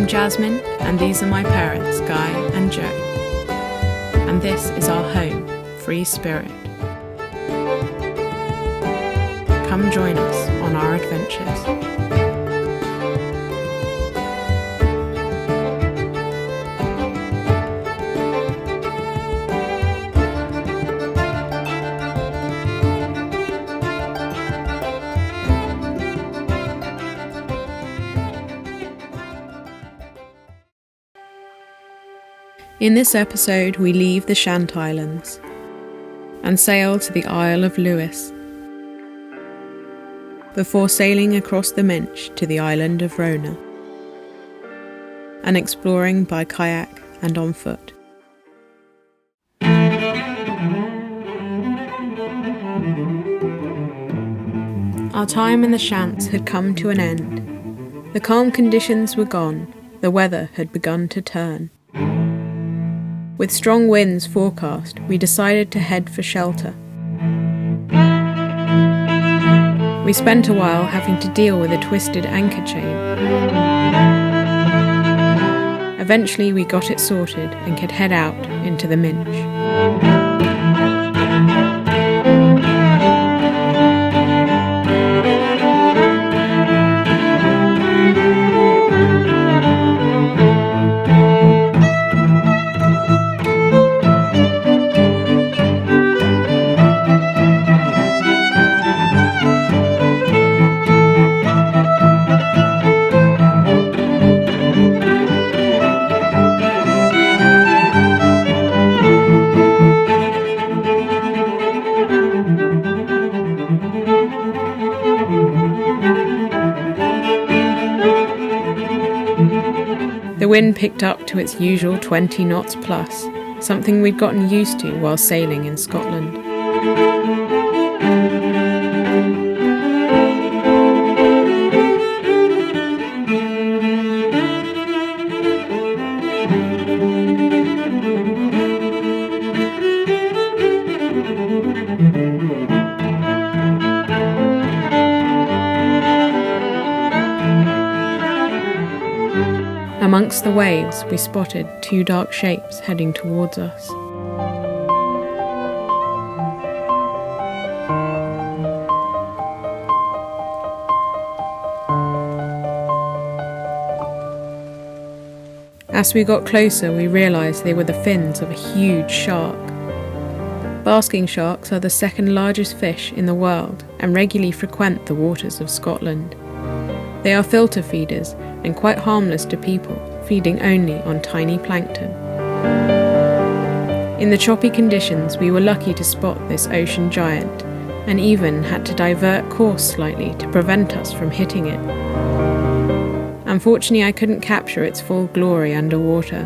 I'm Jasmine, and these are my parents, Guy and Joe. And this is our home, Free Spirit. Come join us on our adventures. In this episode, we leave the Shiant Islands and sail to the Isle of Lewis before sailing across the Minch to the Island of Rona and exploring by kayak and on foot. Our time in the Shiants had come to an end. The calm conditions were gone, the weather had begun to turn. With strong winds forecast, we decided to head for shelter. We spent a while having to deal with a twisted anchor chain. Eventually we got it sorted and could head out into the Minch. The wind picked up to its usual 20 knots plus, something we'd gotten used to while sailing in Scotland. Amongst the waves, we spotted two dark shapes heading towards us. As we got closer, we realised they were the fins of a huge shark. Basking sharks are the second largest fish in the world and regularly frequent the waters of Scotland. They are filter feeders and quite harmless to people, feeding only on tiny plankton. In the choppy conditions, we were lucky to spot this ocean giant, and even had to divert course slightly to prevent us from hitting it. Unfortunately, I couldn't capture its full glory underwater.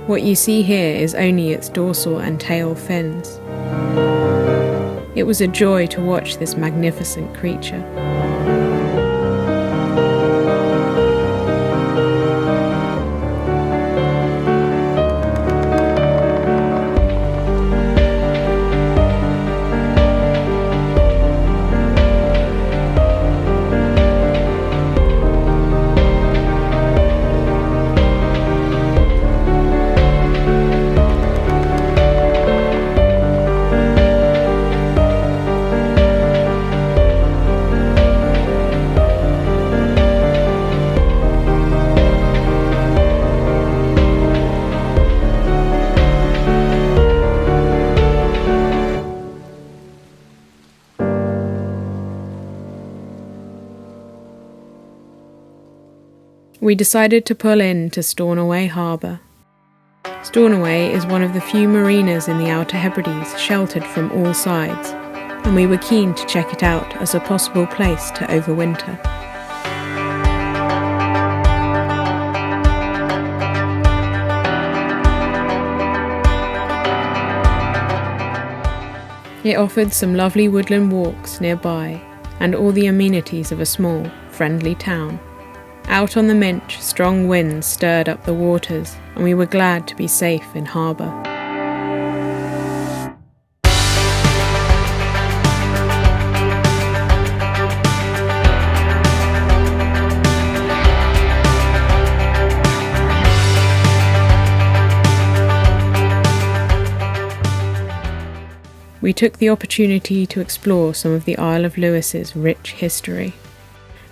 What you see here is only its dorsal and tail fins. It was a joy to watch this magnificent creature. We decided to pull in to Stornoway harbour. Stornoway is one of the few marinas in the Outer Hebrides sheltered from all sides, and we were keen to check it out as a possible place to overwinter. It offered some lovely woodland walks nearby and all the amenities of a small, friendly town. Out on the Minch, strong winds stirred up the waters, and we were glad to be safe in harbour. we took the opportunity to explore some of the Isle of Lewis's rich history.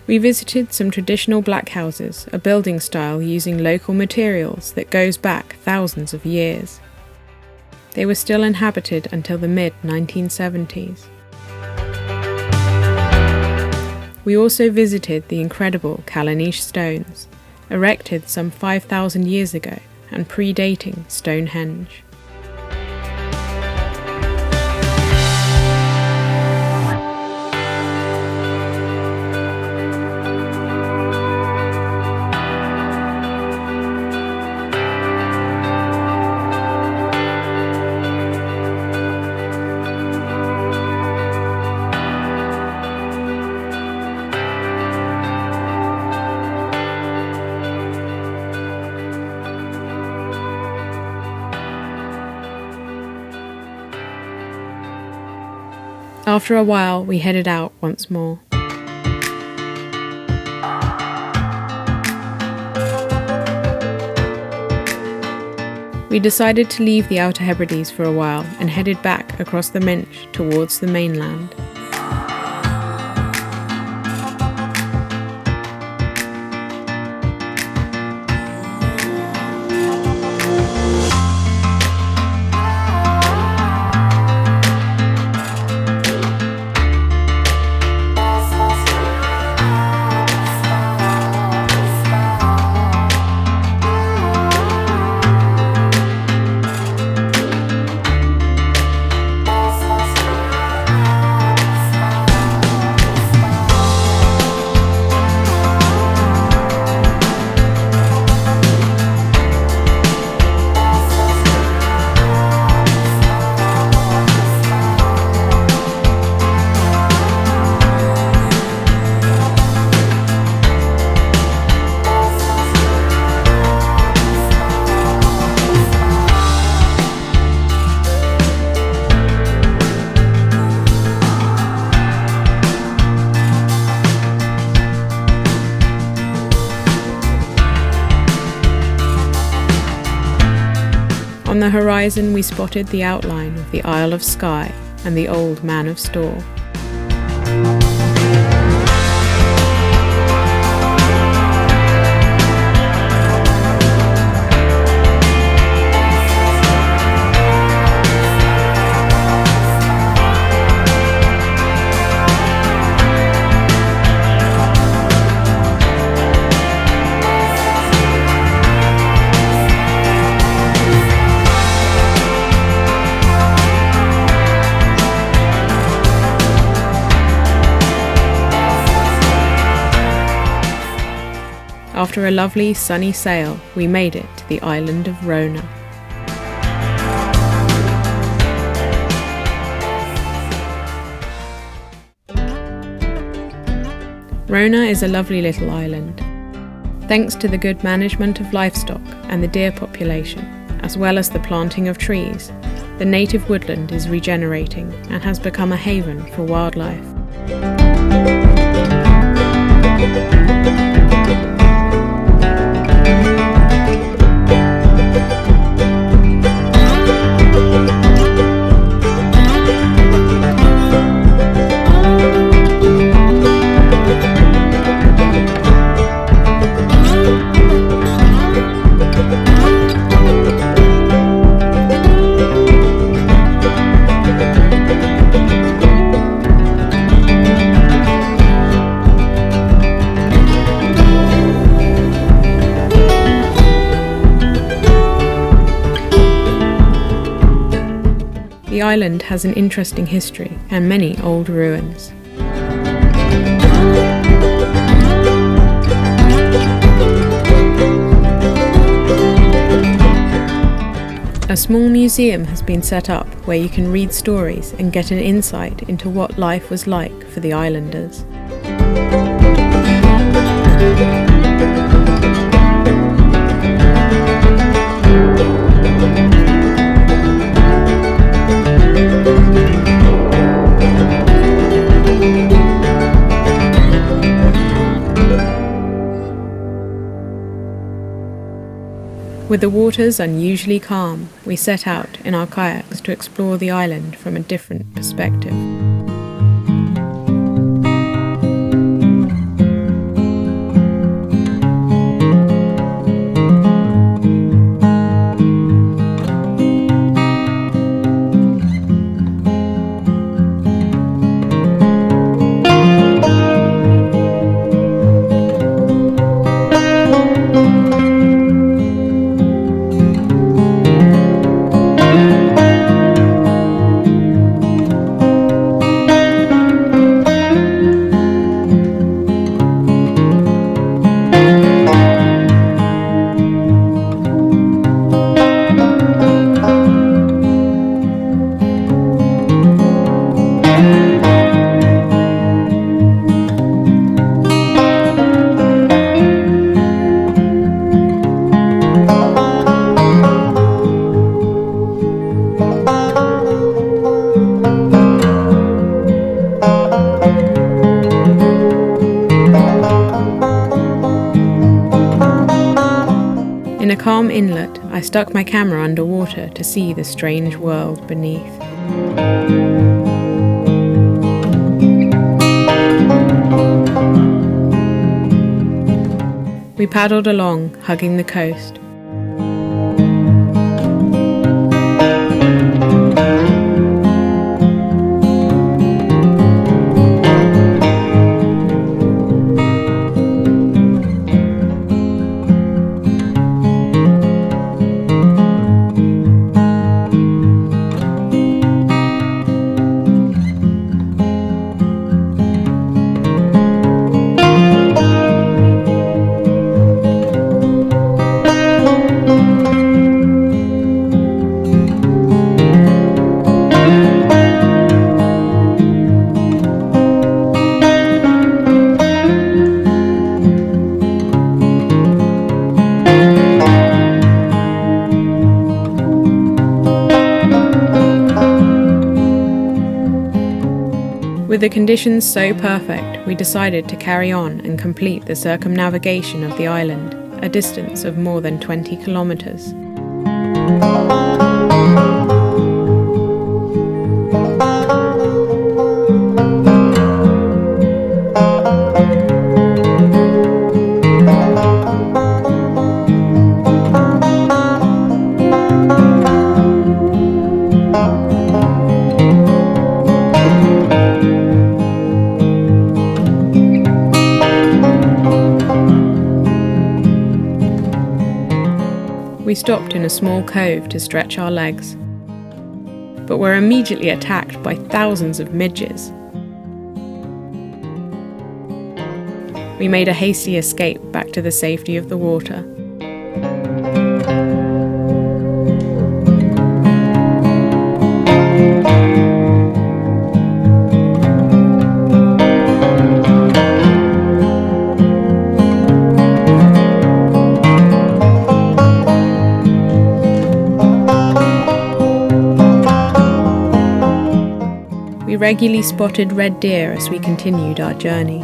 We visited some traditional black houses, a building style using local materials that goes back thousands of years. They were still inhabited until the mid-1970s. We also visited the incredible Callanish stones, erected some 5,000 years ago and predating Stonehenge. After a while, we headed out once more. We decided to leave the Outer Hebrides for a while and headed back across the Minch towards the mainland. On the horizon we spotted the outline of the Isle of Skye and the Old Man of Storr. After a lovely sunny sail, we made it to the Island of Rona. Rona is a lovely little island. Thanks to the good management of livestock and the deer population, as well as the planting of trees, the native woodland is regenerating and has become a haven for wildlife. The island has an interesting history and many old ruins. A small museum has been set up where you can read stories and get an insight into what life was like for the islanders. With the waters unusually calm, we set out in our kayaks to explore the island from a different perspective. In a calm inlet, I stuck my camera underwater to see the strange world beneath. We paddled along, hugging the coast. With the conditions so perfect, we decided to carry on and complete the circumnavigation of the island, a distance of more than 20 kilometers. We stopped in a small cove to stretch our legs, but were immediately attacked by thousands of midges. We made a hasty escape back to the safety of the water. We regularly spotted red deer as we continued our journey.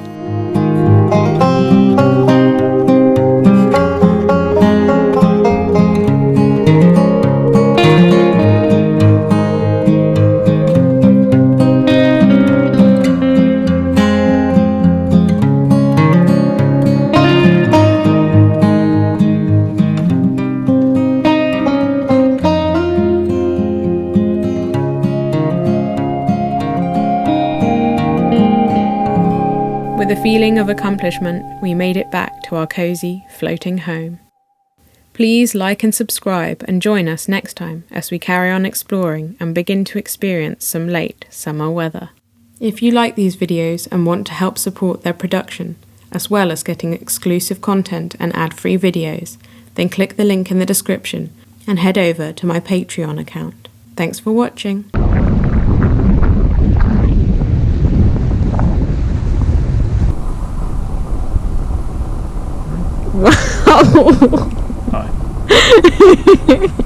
With a feeling of accomplishment, we made it back to our cosy, floating home. Please like and subscribe and join us next time as we carry on exploring and begin to experience some late summer weather. If you like these videos and want to help support their production, as well as getting exclusive content and ad-free videos, then click the link in the description and head over to my Patreon account. Thanks for watching. Wow. Hi.